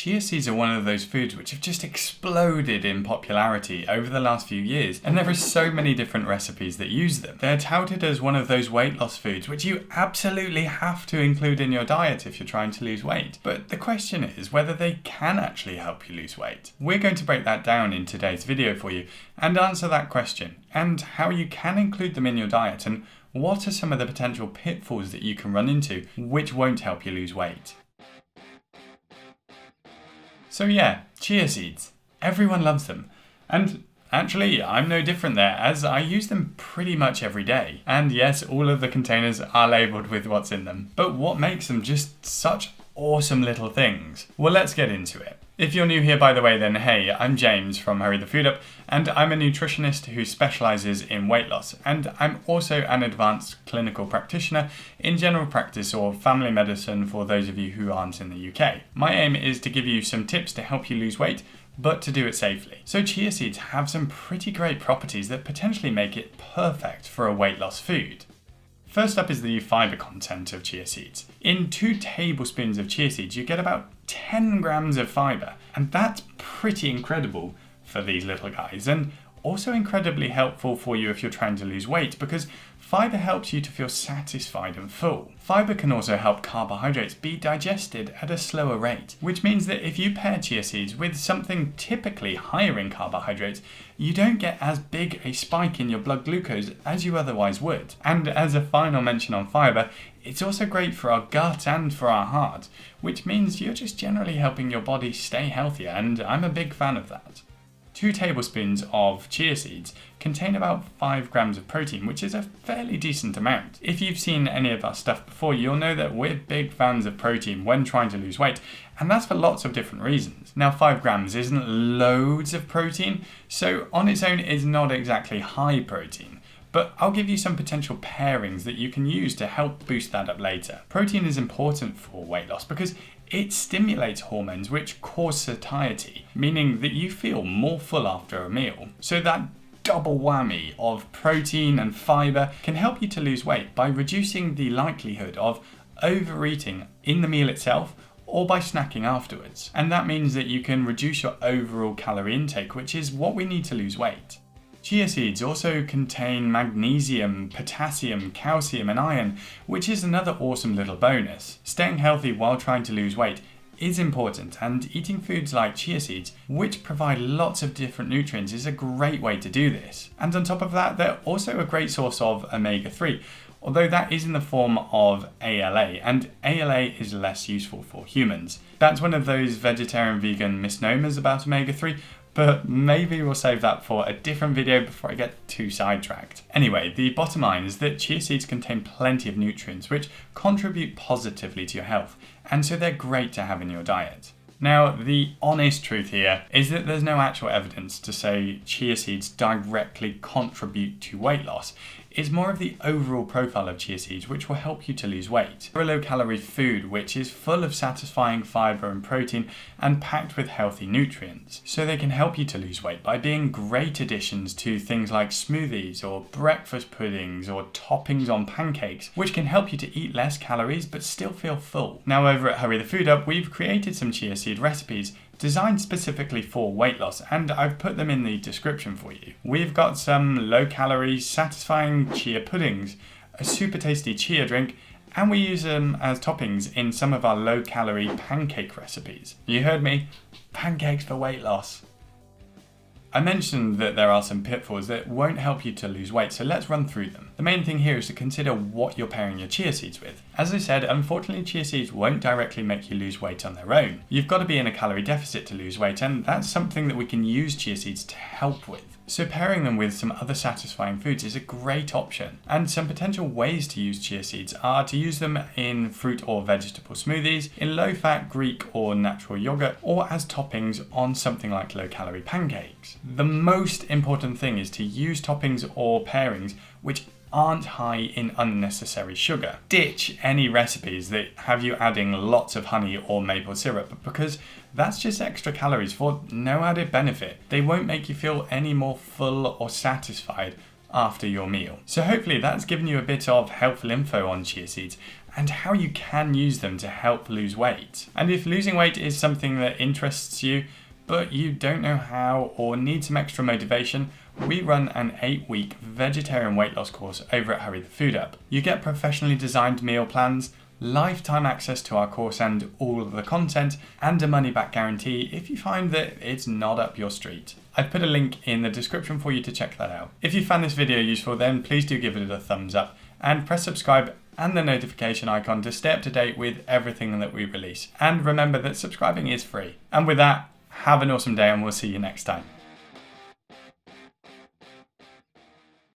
chia seeds are one of those foods which have just exploded in popularity over the last few years, and there are so many different recipes that use them. They're touted as one of those weight loss foods which you absolutely have to include in your diet if you're trying to lose weight. But the question is whether they can actually help you lose weight. We're going to break that down in today's video for you and answer that question, and how you can include them in your diet, and what are some of the potential pitfalls that you can run into which won't help you lose weight. So yeah, chia seeds. Everyone loves them. And actually, I'm no different there, as I use them pretty much every day. And yes, all of the containers are labelled with what's in them. But what makes them just such awesome little things? Well, let's get into it. If you're new here, by the way, then hey, I'm James from Hurry the Food Up, and I'm a nutritionist who specialises in weight loss, and I'm also an advanced clinical practitioner in general practice or family medicine for those of you who aren't in the UK. My aim is to give you some tips to help you lose weight, but to do it safely. So chia seeds have some pretty great properties that potentially make it perfect for a weight loss food. First up is the fibre content of chia seeds. In 2 tablespoons of chia seeds, you get about 10 grams of fibre, and that's pretty incredible for these little guys, and also incredibly helpful for you if you're trying to lose weight, because fibre helps you to feel satisfied and full. Fibre can also help carbohydrates be digested at a slower rate, which means that if you pair chia seeds with something typically higher in carbohydrates, you don't get as big a spike in your blood glucose as you otherwise would. And as a final mention on fibre, it's also great for our gut and for our heart, which means you're just generally helping your body stay healthier, and I'm a big fan of that. 2 tablespoons of chia seeds contain about 5 grams of protein, which is a fairly decent amount. If you've seen any of our stuff before, you'll know that we're big fans of protein when trying to lose weight, and that's for lots of different reasons. Now, 5 grams isn't loads of protein, so on its own it's not exactly high protein. But I'll give you some potential pairings that you can use to help boost that up later. Protein is important for weight loss because it stimulates hormones which cause satiety, meaning that you feel more full after a meal. So that double whammy of protein and fibre can help you to lose weight by reducing the likelihood of overeating in the meal itself or by snacking afterwards. And that means that you can reduce your overall calorie intake, which is what we need to lose weight. Chia seeds also contain magnesium, potassium, calcium and iron, which is another awesome little bonus. Staying healthy while trying to lose weight is important, and eating foods like chia seeds, which provide lots of different nutrients, is a great way to do this. And on top of that, they're also a great source of omega-3, although that is in the form of ALA, and ALA is less useful for humans. That's one of those vegetarian-vegan misnomers about omega-3, but maybe we'll save that for a different video before I get too sidetracked. Anyway, the bottom line is that chia seeds contain plenty of nutrients which contribute positively to your health, and so they're great to have in your diet. Now, the honest truth here is that there's no actual evidence to say chia seeds directly contribute to weight loss. It's more of the overall profile of chia seeds which will help you to lose weight. They're a low-calorie food which is full of satisfying fibre and protein and packed with healthy nutrients. So they can help you to lose weight by being great additions to things like smoothies or breakfast puddings or toppings on pancakes, which can help you to eat less calories but still feel full. Now, over at Hurry the Food Up, we've created some chia seed recipes designed specifically for weight loss, and I've put them in the description for you. We've got some low-calorie, satisfying chia puddings, a super tasty chia drink, and we use them as toppings in some of our low-calorie pancake recipes. You heard me, pancakes for weight loss. I mentioned that there are some pitfalls that won't help you to lose weight, so let's run through them. The main thing here is to consider what you're pairing your chia seeds with. As I said, unfortunately chia seeds won't directly make you lose weight on their own. You've got to be in a calorie deficit to lose weight, and that's something that we can use chia seeds to help with. So pairing them with some other satisfying foods is a great option. And some potential ways to use chia seeds are to use them in fruit or vegetable smoothies, in low-fat Greek or natural yogurt, or as toppings on something like low-calorie pancakes. The most important thing is to use toppings or pairings which aren't high in unnecessary sugar. Ditch any recipes that have you adding lots of honey or maple syrup, because that's just extra calories for no added benefit. They won't make you feel any more full or satisfied after your meal. So hopefully that's given you a bit of helpful info on chia seeds and how you can use them to help lose weight. And if losing weight is something that interests you, but you don't know how or need some extra motivation, we run an 8-week vegetarian weight loss course over at Hurry the Food Up. You get professionally designed meal plans, lifetime access to our course and all of the content, and a money-back guarantee if you find that it's not up your street. I've put a link in the description for you to check that out. If you found this video useful, then please do give it a thumbs up and press subscribe and the notification icon to stay up to date with everything that we release. And remember that subscribing is free. And with that, have an awesome day and we'll see you next time.